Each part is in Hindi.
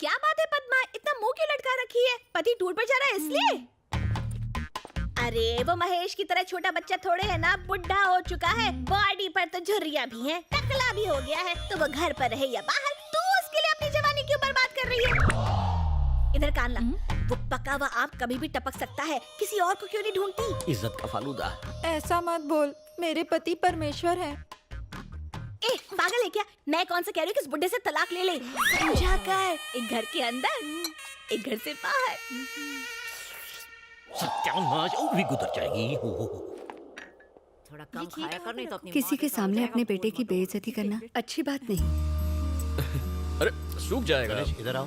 क्या बात है पद्मा, इतना मुंह क्यों लटका रखी है? पति टूर पर जा रहा है इसलिए? अरे वो महेश की तरह छोटा बच्चा थोड़े है ना, बुढ़ा हो चुका है, बॉडी पर तो झुर्रियां भी हैं, टकला भी हो गया है, तो वो घर पर रहे या बाहर, तू उसके लिए अपनी जवानी क्यों बर्बाद कर रही है? इधर कान ला, वो पका हुआ आम कभी भी टपक सकता है, किसी और को क्यों नहीं ढूंढती? इज्जत का फालूदा। ऐसा मत बोल, मेरे पति परमेश्वर हैं। ए, पागल है क्या? मैं कौन सा कह रही हूँ कि इस बुड्ढे से तलाक ले ले, समझा कर। एक घर के अंदर, एक घर से बाहर। सत्यानाश, वो भी गुजर जाएगी। थोड़ा कम खाया कर, नहीं तो अपनी किसी के सामने अपने बेटे की बेइज्जती करना अच्छी बात नहीं। अरे सूख जाएगा। गणेश इधर आओ।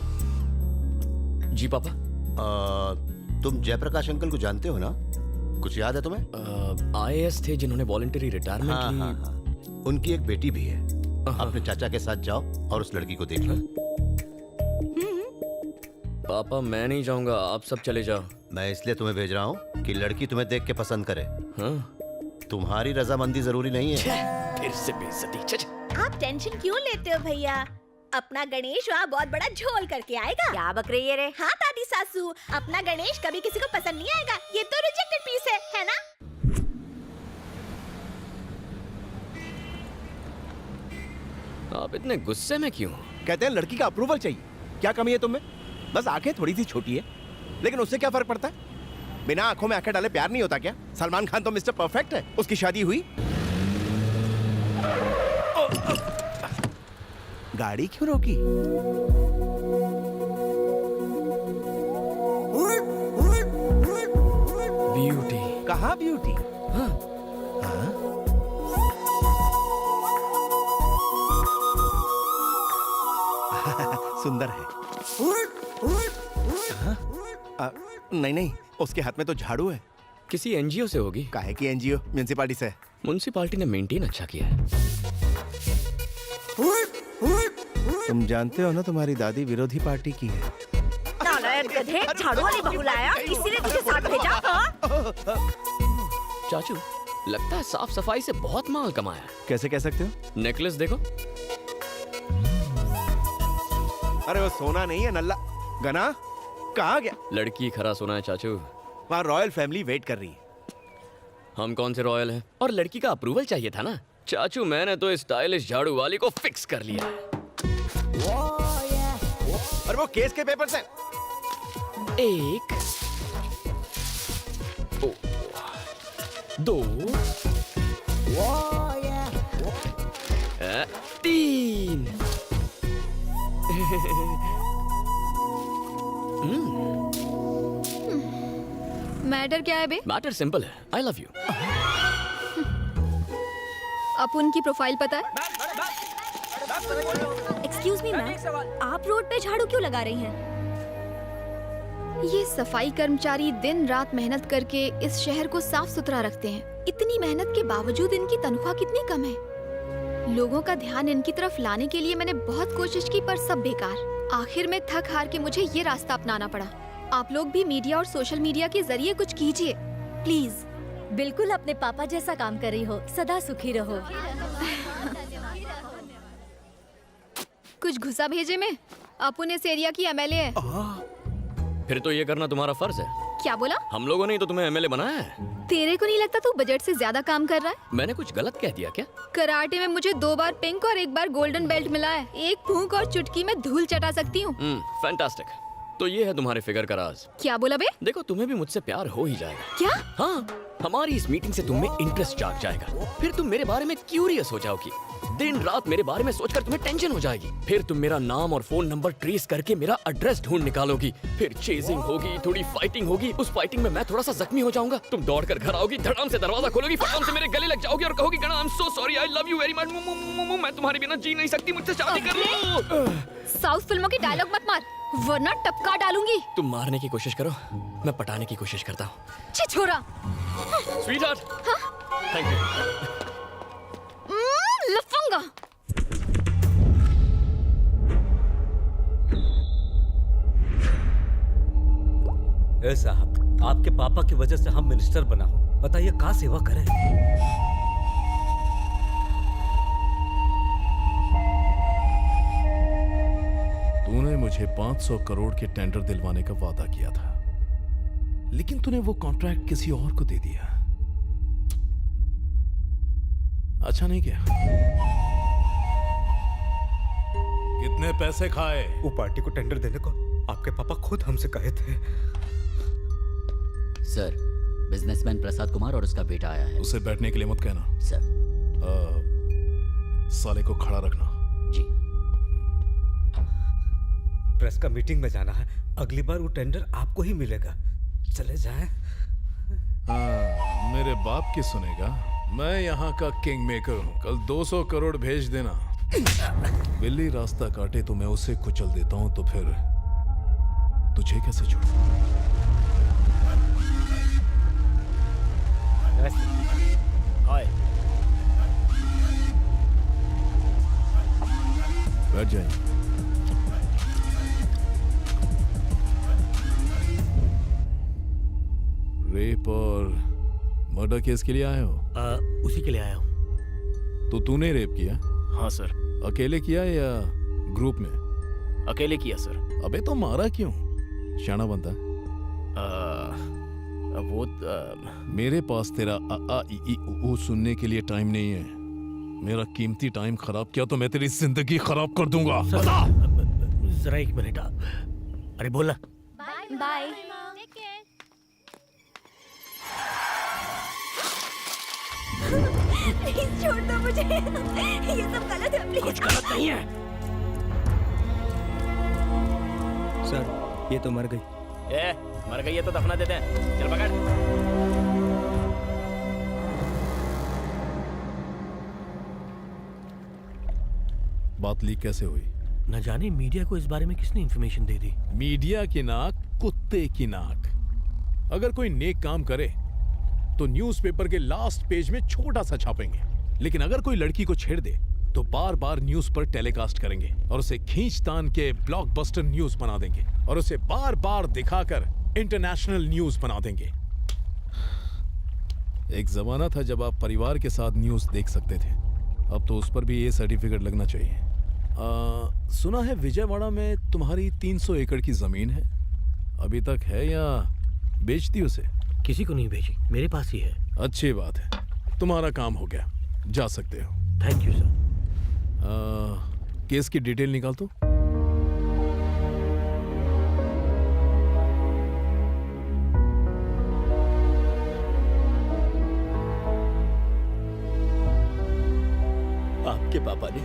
जी पापा। तुम जयप्रकाश अंकल को जानते हो ना? कुछ याद है तुम्हें? IAS थे जिन्होंने वॉलंटरी रिटायरमेंट हाँ, ली। हाँ। उनकी एक बेटी भी है। अपने चाचा के साथ जाओ और उस लड़की को देख लो। पापा मैं नहीं जाऊंगा, आप सब चले जाओ। मैं इसलिए तुम्हें भेज रहा हूँ कि लड़की तुम्हें देख के पसंद करे। हाँ? तुम्हारी रजामंदी जरूरी नहीं है। फिर से बेइज्जती। आप टेंशन क्यों लेते हो भैया? अपना गणेश वहाँ बहुत बड़ा झोल करके आएगा। क्या बक रही है रे? हाँ दादी सासू, अपना गणेश कभी किसी को पसंद नहीं आएगा, ये तो रिजेक्टेड पीस है ना? आप इतने गुस्से में क्यों? कहते हैं लड़की का अप्रूवल चाहिए। क्या कमी है तुम्हें? बस आंखें थोड़ी सी छोटी है, लेकिन उससे क्या फर्क पड़ता है? बिना आंखों में आंखें डाले प्यार नहीं होता क्या? सलमान खान तो मिस्टर परफेक्ट है, उसकी शादी हुई। गाड़ी क्यों रोकी? ब्यूटी। कहाँ ब्यूटी? हाँ? सुंदर है। नहीं नहीं, उसके हाथ में तो झाड़ू है। किसी NGO से होगी। काहे की NGO? म्युनिसिपालिटी से। म्युनिसिपालिटी ने मेंटेन अच्छा किया है। तुम जानते हो ना, तुम्हारी दादी विरोधी पार्टी की है। नालायक गधे, झाड़ू वाली बहू लाया, इसीलिए तुझे साथ भेजा। हाँ? चाचू लगता है साफ सफाई से बहुत माल कमाया है। कैसे कह सकते हो? नेकलेस देखो। अरे वो सोना नहीं है, नल्ला। गना कहाँ गया? लड़की खरा सोना है चाचू। वहाँ रॉयल फैमिली वेट कर रही है। हम कौन से रॉयल हैं? और लड़की का अप्रूवल चाहिए था ना चाचू। मैंने तो इस स्टाइलिश झाड़ू वाली को फिक्स कर लिया है। और वो केस के पेपर्स हैं। एक, दो, तीन। मैटर क्या है बे? मैटर सिंपल है, आई लव यू। अपुन की प्रोफाइल पता है? एक्सक्यूज मी मैम, आप रोड पे झाड़ू क्यों लगा रही हैं? ये सफाई कर्मचारी दिन रात मेहनत करके इस शहर को साफ सुथरा रखते हैं। इतनी मेहनत के बावजूद इनकी तनख्वाह कितनी कम है। लोगों का ध्यान इनकी तरफ लाने के लिए मैंने बहुत कोशिश की, पर सब बेकार। आखिर में थक हार के मुझे ये रास्ता अपनाना पड़ा। आप लोग भी मीडिया और सोशल मीडिया के जरिए कुछ कीजिए प्लीज। बिल्कुल अपने पापा जैसा काम कर रही हो, सदा सुखी रहो। कुछ घुसा भेजे में। अपुन इस एरिया की MLA है। फिर तो ये करना तुम्हारा फर्ज है। क्या बोला? हम लोगों ने ही तो तुम्हें MLA बनाया है। तेरे को नहीं लगता तू बजट से ज्यादा काम कर रहा है? मैंने कुछ गलत कह दिया क्या? कराटे में मुझे 2 बार पिंक और 1 बार गोल्डन बेल्ट मिला है। एक फूंक और चुटकी में धूल चटा सकती हूँ। फैंटास्टिक। तो ये है तुम्हारे फिगर का राज। क्या बोला बे? देखो तुम्हें भी मुझसे प्यार हो ही जाएगा। क्या? हाँ, हमारी इस मीटिंग से तुम में इंटरेस्ट जाग जाएगा। फिर तुम मेरे बारे में क्यूरियस हो जाओगी। दिन रात मेरे बारे में सोचकर तुम्हें टेंशन हो जाएगी। फिर तुम मेरा नाम और फोन नंबर ट्रेस करके मेरा एड्रेस ढूंढ निकालोगी। फिर चेजिंग होगी, थोड़ी फाइटिंग होगी। उस फाइटिंग में मैं थोड़ा सा जख्मी हो जाऊंगा। तुम दौड़कर घर आओगी, धड़ाम से दरवाजा खोलोगी, फटाम से मेरे गले लग जाओगी और कहोगी गणा I am so sorry, I love you very much, मैं तुम्हारे बिना जी नहीं सकती, मुझसे शादी कर लो। साउथ फिल्मों की डायलॉग मत मार, वरना टपका डालूंगी। तुम मारने की कोशिश करो, मैं पटाने की कोशिश करता हूँ। छी छोरा। Sweetheart, thank you. लफंगा। ए साहब, आपके पापा की वजह से हम मिनिस्टर बना हो, बताइए कहाँ सेवा करें? तूने मुझे 500 करोड़ के टेंडर दिलवाने का वादा किया था, लेकिन तूने वो कॉन्ट्रैक्ट किसी और को दे दिया। अच्छा नहीं किया। कितने पैसे खाए? वो पार्टी को टेंडर देने को आपके पापा खुद हमसे कहे थे। सर, बिजनेसमैन प्रसाद कुमार और उसका बेटा आया है। उसे बैठने के लिए मत कहना। सर। साले को खड़ा रखना। जी। प्रेस का मीटिंग में जाना है, अगली बार वो टेंडर आपको ही मिलेगा। चले जाएं। हाँ, मेरे बाप की सुनेगा। मैं यहाँ का किंग मेकर हूँ। कल 200 करोड़ भेज देना। बिल्ली रास्ता काटे तो मैं उसे कुचल देता हूँ, तो फिर तुझे कैसे छोड़ूं? हाय। बैठ जाइए। रेप और मर्डर केस के लिए आए हो? उसी के लिए आया हूँ। तो तूने रेप किया? हाँ सर। अकेले किया या ग्रुप में? अकेले किया सर। अबे तो मारा क्यों? शाना बनता है। वो मेरे पास तेरा आ आ ई ई ऊ सुनने के लिए टाइम नहीं है। मेरा कीमती टाइम खराब किया तो मैं तेरी जिंदगी खराब कर दूंगा। जरा एक मिनट। अरे बोलना। बाय। प्लीज छोड़ दो मुझे, ये सब गलत है। प्लीज। कुछ गलत नहीं है सर, ये तो मर गई। मर गई है तो दफना देते हैं। चल पकड़। बात लीक कैसे हुई? न जाने मीडिया को इस बारे में किसने इंफॉर्मेशन दे दी। मीडिया की नाक कुत्ते की नाक। अगर कोई नेक काम करे तो न्यूज़पेपर के लास्ट पेज में छोटा सा छापेंगे, लेकिन अगर कोई लड़की को छेड़ दे तो बार बार न्यूज पर टेलीकास्ट करेंगे और उसे खींचतान के ब्लॉकबस्टर न्यूज बना देंगे और उसे बार बार दिखाकर इंटरनेशनल न्यूज बना देंगे। एक जमाना था जब आप परिवार के साथ न्यूज देख सकते थे, अब तो उस पर भी ये सर्टिफिकेट लगना चाहिए। सुना है विजयवाड़ा में तुम्हारी 300 एकड़ की जमीन है, अभी तक है या बेच दी उसे? किसी को नहीं भेजी, मेरे पास ही है। अच्छी बात है, तुम्हारा काम हो गया, जा सकते हो। Thank you sir. केस की डिटेल निकाल तो। आपके पापा ने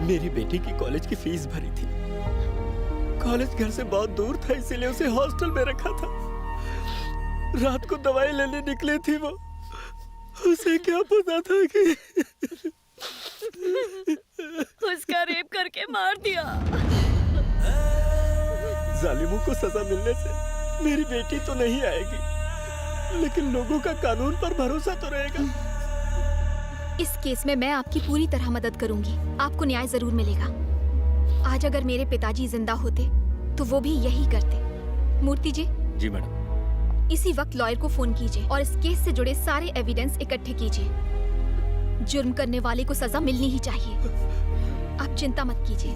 मेरी बेटी की कॉलेज की फीस भरी थी। कॉलेज घर से बहुत दूर था, इसीलिए उसे हॉस्टल में रखा था। रात को दवाई लेने निकली थी वो, उसे क्या पता था कि उसका रेप करके मार दिया। जालिमों को सजा मिलने से मेरी बेटी तो नहीं आएगी, लेकिन लोगों का कानून पर भरोसा तो रहेगा। इस केस में मैं आपकी पूरी तरह मदद करूंगी, आपको न्याय जरूर मिलेगा। आज अगर मेरे पिताजी जिंदा होते तो वो भी यही करते। मूर्ति जी। जी मैडम। इसी वक्त लॉयर को फोन कीजिए और इस केस से जुड़े सारे एविडेंस इकट्ठे कीजिए। जुर्म करने वाले को सजा मिलनी ही चाहिए। आप चिंता मत कीजिए।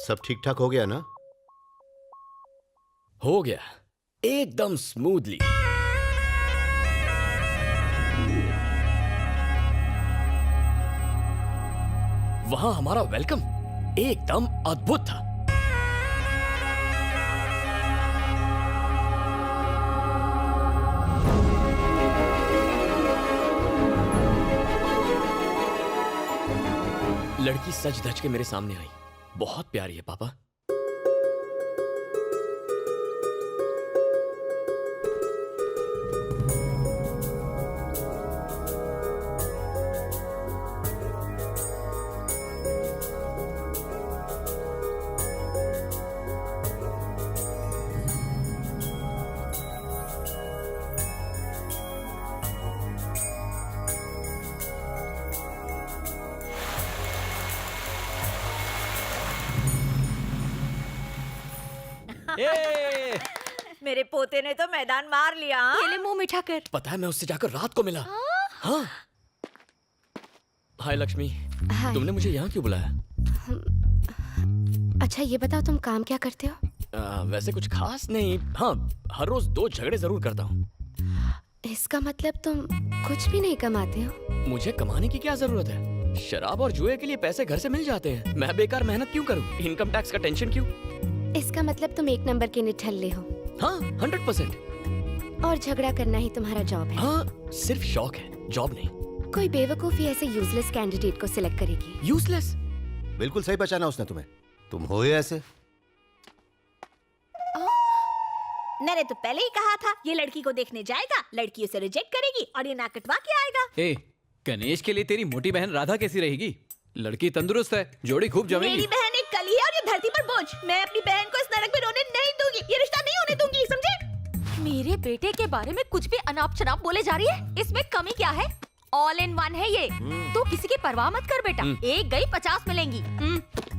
सब ठीक ठाक हो गया ना? हो गया, एकदम स्मूथली। वहां हमारा वेलकम एकदम अद्भुत था। लड़की सज धज के मेरे सामने आई। बहुत प्यारी है पापा। ए! मेरे पोते ने तो मैदान मार लिया। हाँ? पहले मुंह मिठा कर। पता है मैं उससे जाकर रात को मिला। हाँ। हाय लक्ष्मी, हाय। तुमने मुझे यहाँ क्यों बुलाया? अच्छा ये बताओ तुम काम क्या करते हो? वैसे कुछ खास नहीं। हाँ, हर रोज 2 झगड़े जरूर करता हूँ। इसका मतलब तुम कुछ भी नहीं कमाते हो? मुझे कमाने की क्या जरूरत है? शराब और जुए के लिए पैसे घर से मिल जाते हैं। मैं बेकार मेहनत क्यों करूँ? इनकम टैक्स का टेंशन क्यों? इसका मतलब तुम 1 नंबर के निठल्ले हो। हाँ, 100%। और झगड़ा करना ही तुम्हारा जॉब है? हाँ, सिर्फ शौक है, जॉब नहीं। कोई बेवकूफी ऐसे यूजलेस कैंडिडेट को सिलेक्ट करेगी? यूजलेस? बिल्कुल सही पहचाना उसने तुम्हें। तुम हो ही ऐसे। मैंने तो पहले ही कहा था ये लड़की को देखने जाएगा, लड़की उसे रिजेक्ट करेगी और ये नाक कटवा के आएगा। ए, गणेश के लिए तेरी मोटी बहन राधा कैसी रहेगी? लड़की तंदुरुस्त है, जोड़ी खूब जमेगी। मेरी बहन एक कली है और ये धरती पर बोझ। मैं अपनी बहन को इस नरक में रोने नहीं दूंगी। ये रिश्ता नहीं होने दूंगी, समझे? मेरे बेटे के बारे में कुछ भी अनाप शनाप बोले जा रही है। इसमें कमी क्या है? ऑल इन वन है ये। तू किसी की परवाह मत कर बेटा। एक गई 50 मिलेंगी।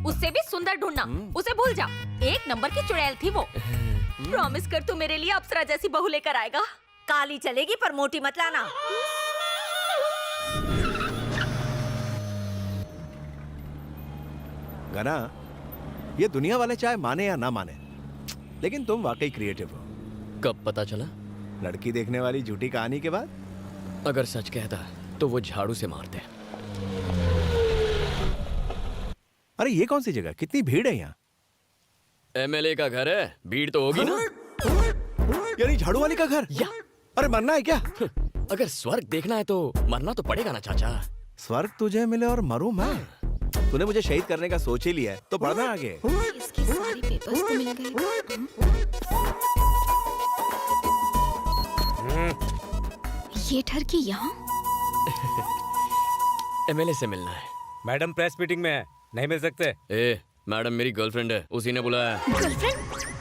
उससे भी सुंदर ढूंढना, उसे भूल जा। 1 नंबर की चुड़ैल थी वो। प्रॉमिस कर तू मेरे लिए अप्सरा जैसी बहू लेकर आएगा। काली चलेगी पर मोटी मत लाना। गना, ये दुनिया वाले चाहे माने या ना माने, लेकिन तुम वाकई क्रिएटिव हो। कब पता चला? लड़की देखने वाली झूठी कहानी के बाद। अगर सच कहता तो वो झाड़ू से मारते। अरे ये कौन सी जगह, कितनी भीड़ है यहाँ? एमएलए का घर है, भीड़ तो होगी ना। यानी झाड़ू वाली का घर? या अरे मरना है क्या? अगर स्वर्ग देखना है तो मरना तो पड़ेगा ना चाचा। स्वर्ग तुझे मिले और मरूं मैं? तूने मुझे शहीद करने का सोच ही लिया है, तो पढ़ना आगे। इसके सारे पेपर्स तो मिल गए। ये ठरकी यहाँ? एमएलए से मिलना है। मैडम प्रेस मीटिंग में है, नहीं मिल सकते। ए, मैडम मेरी गर्लफ्रेंड है, उसी ने बुलाया। गर्लफ्रेंड?